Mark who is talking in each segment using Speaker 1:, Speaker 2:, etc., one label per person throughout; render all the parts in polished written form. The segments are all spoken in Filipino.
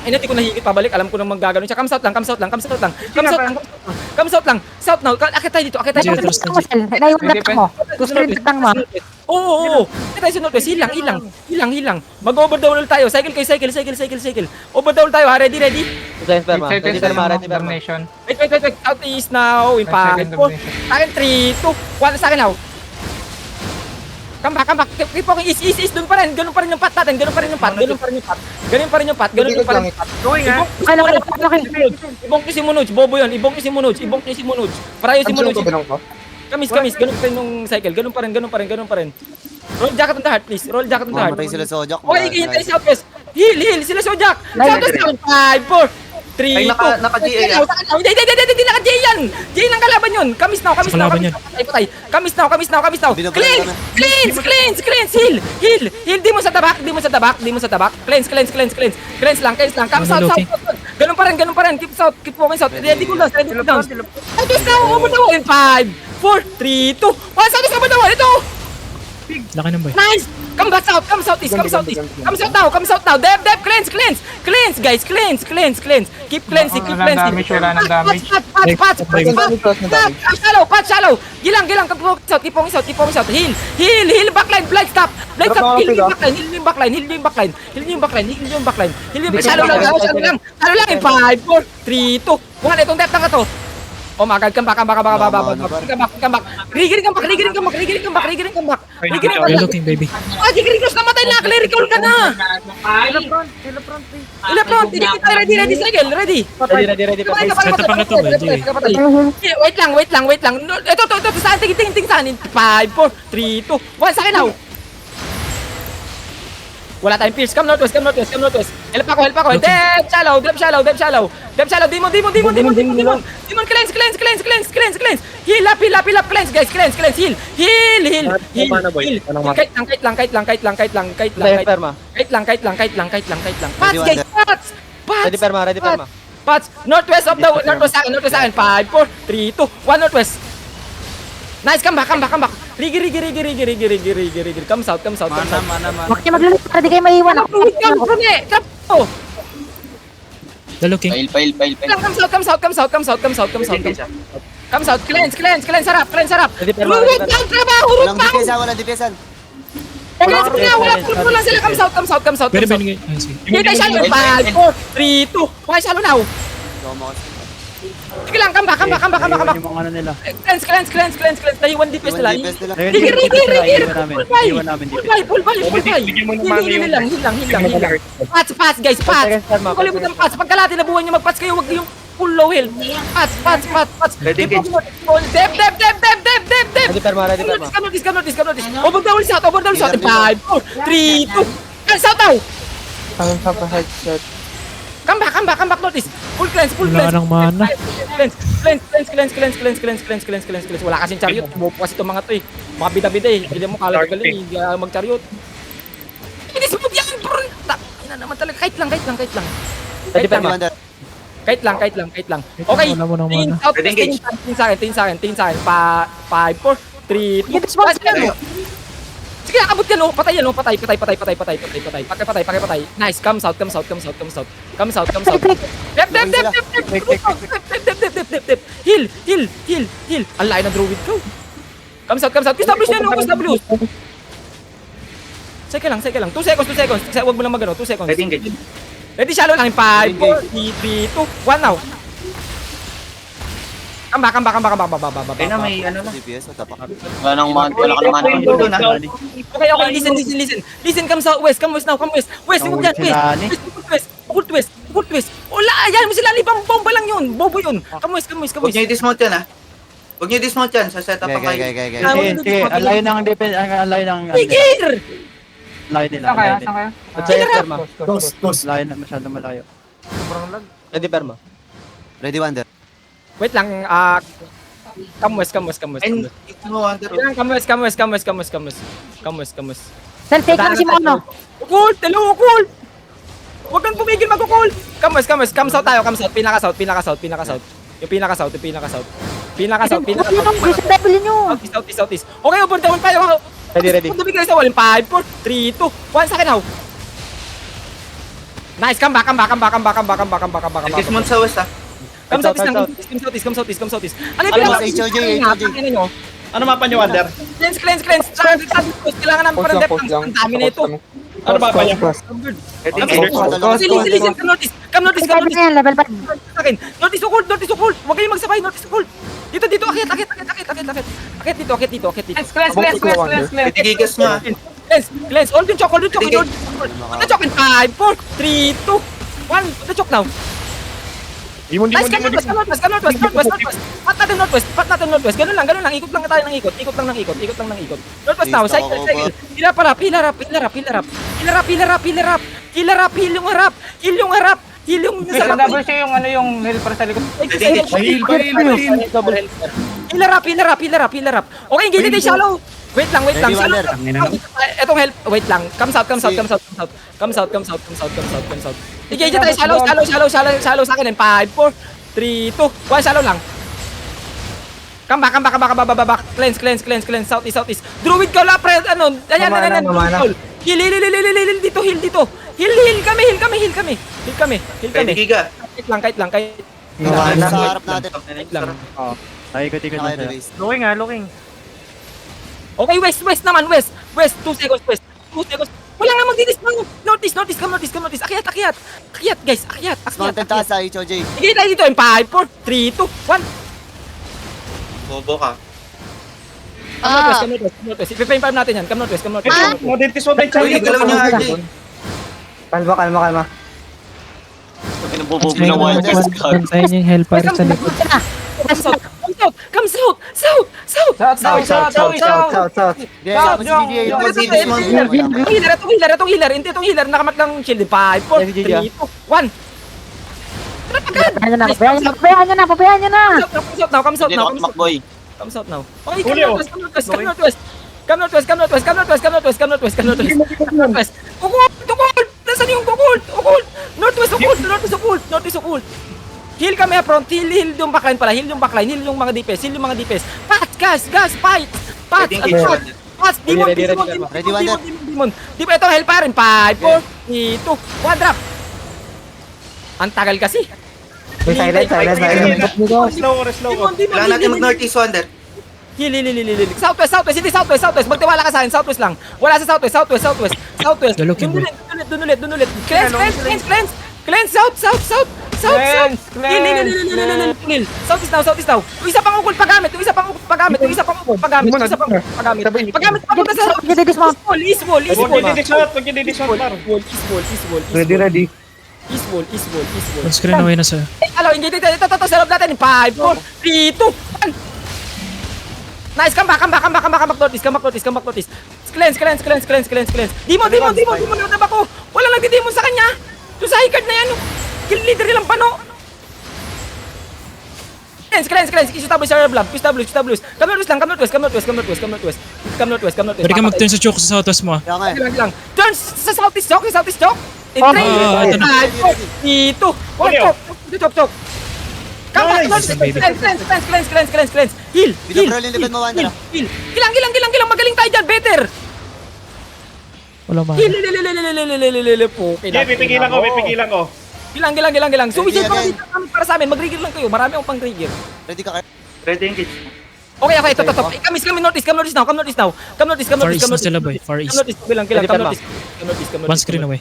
Speaker 1: ina, di ko nahigit pabalik. Alam ko nang manggagano siya. Come south lang, come south lang, come south lang. Come south lang, come south lang. South now. Akit tayo dito, akit tayo dito.
Speaker 2: Naiwan na mo. Gusto rin tang mo.
Speaker 1: Oo. Akit tayo sa northwest. Hilang. Mag-overdouble tayo. Cycle. Overdouble tayo ha. Ready?
Speaker 3: Ready perma.
Speaker 1: Wait. Southeast now. In 5, 4. Sa akin, 3, 2, 1. Sa akin now. Come back. Keep walking. East. Doon pa rin. Ganun pa rin yung path natin. Ganun pa rin yung path. Ibong ko si Munuj. Bobo yun. Ibong ko si Munuj. Parayo si Munuj. Kamis. Ganun pa rin yung cycle. Ganun pa rin. Roll jacket on the heart, please.
Speaker 4: Mamatay sila sa Ojak.
Speaker 1: Okay, hihintay si Southwest. Heal. Sila Sojak. Southwest down. 5, 4, 3, 2.
Speaker 5: Naka-GA yan.
Speaker 1: Hindi, naka-GA yan. GA ng kalaban yun. Kamis now. Patay. Kamis now. Cleanse. Heal. Di mo sa tabak. Cleanse lang. Come south. Ganun pa rin. Keep walking south. Ready ko down. Southwest now. Overdaw. In 5, 4, 3, 2, 1. Southwest overdaw. Ito.
Speaker 6: Laki ng boy.
Speaker 1: Nice! Come southeast. Come south now. Dev, cleanse, guys. Cleanse. Keep cleansing.
Speaker 5: Wala nang damage.
Speaker 1: Patch shallow. Gilang. Keep on south. Heal. Backline. Blind stop. Heal yung backline. Shallow lang. In 5, 4, 3, 2, 1. Itong depth na to. Oh my god, come back. Riggering come back.
Speaker 6: You're looking, baby.
Speaker 1: Riggering cross namatay na. Clerical ka na. Ila front. Ready, cycle. Ready.
Speaker 3: Ready.
Speaker 6: Set up na to,
Speaker 1: Wait lang. Ito. Saan? Tingin saan? 5, 4, 3, 2, 1. Sa akin now. Wala tayong pierce. Come northwest. Help ako. Dev shallow. Demon. Cleanse. Heal up. Cleanse, guys. Cleanse. Heal. Kite lang. Pats, guys. Pats.
Speaker 3: Ready perma.
Speaker 1: Pats. Northwest sa akin. 5, 4, 3, 2, 1. Northwest. Nice, come back. Rigi. Come south.
Speaker 2: Huwag niya maglulot para di kayo maiwan.
Speaker 6: They're looking.
Speaker 4: Pail.
Speaker 1: Come south. Cleanse, harap.
Speaker 3: Ready perma.
Speaker 1: Root down, trabaho.
Speaker 4: Walang depensa.
Speaker 1: Wala lang sila. Come south.
Speaker 6: Pwede ba nyo? Sige.
Speaker 1: Hintay shallow. 5, 4, 3, 2. Okay, shallow now. Sige lang, come back.
Speaker 7: Yung ano nila.
Speaker 1: Cleanse. Nahiwan DPS nila. Rigi. Full buy. Heal lang. Pats, guys. Kalimutan pats. Pagkalati na buhay nyo, magpats kayo. Huwag yung full low health. Pats.
Speaker 5: Ready, engage.
Speaker 1: Dev.
Speaker 3: Ready perma.
Speaker 1: Discount. Overdouble shot. 5, 4, 3, 2. Come south now. Come back, notice. Full cleanse.
Speaker 6: Wala nang mana.
Speaker 1: Cleanse. Wala kasing chariot. Bupo kasi itong mga to eh. Mga bida-bida eh. Hindi mo kala galing. Hindi mag-chariot. Hindi smooth yan, bro. Ina naman talaga. Kahit lang.
Speaker 3: Ready perma.
Speaker 1: Kahit lang. Okay.
Speaker 6: Wala mo nang
Speaker 1: Tingin
Speaker 6: mana.
Speaker 1: south. Tingin sa akin. 5, 4, 3, 2. Sige, abot yan, oh. Patay. Patay. Nice. Come south. Dep. Heal. Ang layo ng druid ko. Come south. Establish yan, establish. Sige lang. 2 seconds. Huwag mo lang magano. 2 seconds.
Speaker 5: Ready, engage.
Speaker 1: Ready, shallow lang. 5, 4, 3, 2, 1 now. Come back.
Speaker 5: Ayun na, may ano na.
Speaker 4: DPS, tapak.
Speaker 5: Wala ka naman.
Speaker 1: Okay, listen, come southwest now, come west. West, huwag yan, west. Wala, ayan mo sila, bomba lang yun, bobo yun. Come west.
Speaker 5: Huwag niyo i-dismount yan, ha? Huwag niyo i-dismount yan, sa setup ang kayo.
Speaker 7: Sige, ang layo ng defense, ang layo ng...
Speaker 1: Tigir!
Speaker 7: Layo nila.
Speaker 3: Ready perma.
Speaker 7: Layo na, masyadong malayo.
Speaker 3: Ready perma.
Speaker 4: Ready, Wander.
Speaker 1: Wait lang, come west.
Speaker 5: And, Wonder.
Speaker 1: Come west.
Speaker 2: Self-take lang si Mono.
Speaker 1: Cold. Huwag kang pumigil mag-cold. Come west. Come south tayo, pinaka-south. Yung pinaka-south.
Speaker 2: Gusto devil nyo.
Speaker 1: Southeast. Okay, overdown tayo.
Speaker 3: Ready.
Speaker 1: Punta bigay sa wall. 5, 4, 3, 2, 1. Sa akin now. Nice, come back.
Speaker 5: Dismount sa west ah.
Speaker 1: Come southeast. Ano
Speaker 4: Ano
Speaker 1: yung
Speaker 4: ba, HOJ?
Speaker 1: nyo?
Speaker 8: Ano mapa nyo, Wander?
Speaker 1: Cleanse. Kailangan namin pa ng depth. Ang dami na ito.
Speaker 8: Ano mapa nyo?
Speaker 1: Listen. Come notice.
Speaker 2: Level 5 na yan, level 5.
Speaker 1: Sa akin. Notice to hold. Huwag kayong magsabay. Notice to hold. Dito. Akit dito.
Speaker 5: Titigigas nyo ah.
Speaker 1: Cleanse. Hold yung choke. Hold the choke in 5, 4, 3, 2, 1. Hold the choke now. Nice, come northwest. Pat natin northwest. Ganun lang. Ikot lang tayo ng ikot. Northwest now. Cycle. Heal up. Heal yung harap. Heal yung nasa
Speaker 3: Double
Speaker 1: lapit.
Speaker 3: siya yung ano yung nail para sa likod.
Speaker 1: Heal up. Okay, engage tayo shallow. Wait lang.
Speaker 4: Ready,
Speaker 1: Shallow.
Speaker 4: Wander.
Speaker 1: Etong help. Wait lang. Come south. Engage tayo shallow sa akin. 5, 4, 3, 2, 1. Shallow lang. Come back. Cleanse. Southeast. Druid ka la, pre. Ano? Ayan. Heal dito. Heal kami.
Speaker 5: Titigiga.
Speaker 1: Kahit lang.
Speaker 4: Sa harap natin.
Speaker 1: Kahit lang.
Speaker 7: Nakikot-ikot na siya.
Speaker 4: Naka-release.
Speaker 3: Looking.
Speaker 1: Okay, west naman. West. 2 seconds, west. 2 seconds. Wala nga magdidismount. Notice. Come notice. Akyat, guys. Akyat.
Speaker 4: Mountain taas sa HOJ.
Speaker 1: Sige tayo dito. 5, 4, 3, 2, 1.
Speaker 5: Bobo ka.
Speaker 1: Come northwest. Ipipain farm natin yan. Come northwest.
Speaker 8: Modintis mo tayo,
Speaker 5: Uy,
Speaker 8: Charlie.
Speaker 5: galaw niya RJ.
Speaker 3: Kalma.
Speaker 6: Bantayan yung hellfire sa likod.
Speaker 1: Come south.
Speaker 3: South.
Speaker 4: Yeah, mas GGA yung
Speaker 1: Itong healer. Hindi itong healer. Nakamat lang shield. 5, 4, 3, 2, 1.
Speaker 2: Pabayaan nyo na.
Speaker 1: Come south now. Okay, come northwest. Ukol! Nasaan yung ukol? Northwest ukol. Heal kami front. Heal yung backline pala. Heal yung mga DPS. Gas, fight. Demon.
Speaker 4: Ready, Wander.
Speaker 1: Demon. Di ba ito hellfire? 5, 4, 3, 2, 1 drop. Ang tagal kasi.
Speaker 3: Silent.
Speaker 8: Slow ko.
Speaker 5: Kailangan natin mag-northeast, Wander.
Speaker 1: Heal. Southwest. Hindi southwest. Magtiwala ka sa akin. Southwest lang. Wala sa southwest.
Speaker 6: Looking, bro.
Speaker 1: Dunulit. Cleanse. South. Heal. Southeast now. Yung isa pang ukol pagamit. Pagamit. Papunta sa
Speaker 2: Dismount.
Speaker 1: East wall.
Speaker 8: Huwag nyo didismount, par.
Speaker 3: Ready.
Speaker 1: East wall.
Speaker 6: On screen away na sa...
Speaker 1: Hello, hindi dito sa loob natin. 5, 4, 3, 2, 1. Nice, come back notice. Cleanse. Demon na ba ko? Wala nagdi-demon sa kanya. Yung sa high card na yan, kill leader nilang pano. Cleanse. QW sa blank. QW. Come northwest.
Speaker 6: Pwede ka mag-turn sa choke sa southwest mo ah.
Speaker 4: Kaya nga eh.
Speaker 1: Lang. Turn sa southeast choke. In 3,
Speaker 6: ito na.
Speaker 1: 5, 4, 3, 2, 1, choke. Come back, cleanse. Heal.
Speaker 4: Bro, lilipad mo, Wander.
Speaker 1: Heal. Kilang. Magaling tayo dyan. Better.
Speaker 6: Wala man.
Speaker 1: Heal. Okay
Speaker 8: Sige, pipigilan ko.
Speaker 1: Kilang. Sumisid
Speaker 4: Ready
Speaker 1: pa
Speaker 4: again.
Speaker 1: dito para sa amin. Mag-trigger lang kayo. Marami akong pang-trigger.
Speaker 4: Ready ka, Kurt?
Speaker 5: Ready engage.
Speaker 1: Okay. Ito. Kami northeast now. Come northeast.
Speaker 6: Far east na sila boy. Far east.
Speaker 1: Come northeast.
Speaker 6: One screen away.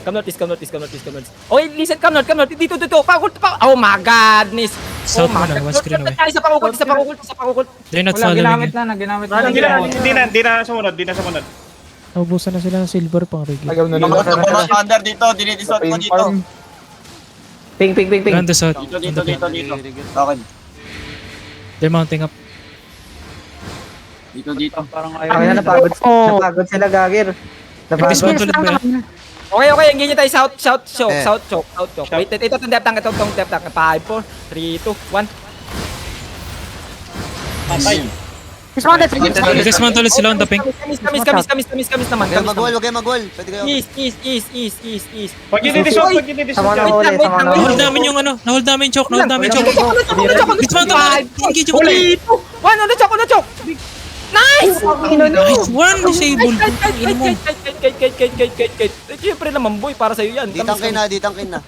Speaker 1: Come northeast. Okay, listen. Come north. Dito. Pa. Oh my godness.
Speaker 6: South mo na. One screen away.
Speaker 1: Isa pang-ukol.
Speaker 6: They're not following you.
Speaker 3: Naginamit
Speaker 8: Hindi na sumunod.
Speaker 6: Naubusan na sila ng silver pang rigid.
Speaker 9: Under dito, dinidisot mo dito.
Speaker 3: Ping.
Speaker 6: Around the south.
Speaker 9: Dito. Okay.
Speaker 6: They're mounting up.
Speaker 9: Dito.
Speaker 7: Parang
Speaker 3: Ay,
Speaker 7: ayaw.
Speaker 3: napagod sila, Gagir.
Speaker 6: Dismount ulit ba yan?
Speaker 1: Okay, engage nyo tayo south choke.
Speaker 8: South.
Speaker 1: Wait, ito itong depth tank. 5, 4, 3, 2, 1.
Speaker 8: Patay.
Speaker 2: Dismounted.
Speaker 6: Dismount ulit sila on the pink.
Speaker 1: Kamis naman.
Speaker 4: Huwag kayo mag-wall. Pwede kayo.
Speaker 1: East.
Speaker 8: Huwag nyo didismount,
Speaker 1: Wait lang.
Speaker 6: Nahold namin yung ano. Nahold namin yung choke.
Speaker 1: Dismount ulit.
Speaker 6: Dismount ulit. Engage yung ulit.
Speaker 1: 1, on the choke. Nice!
Speaker 6: Nice one, disable.
Speaker 1: Kite. Siyempre naman boy, para sa'yo yan.
Speaker 4: Ditangkin na, ditangkin na.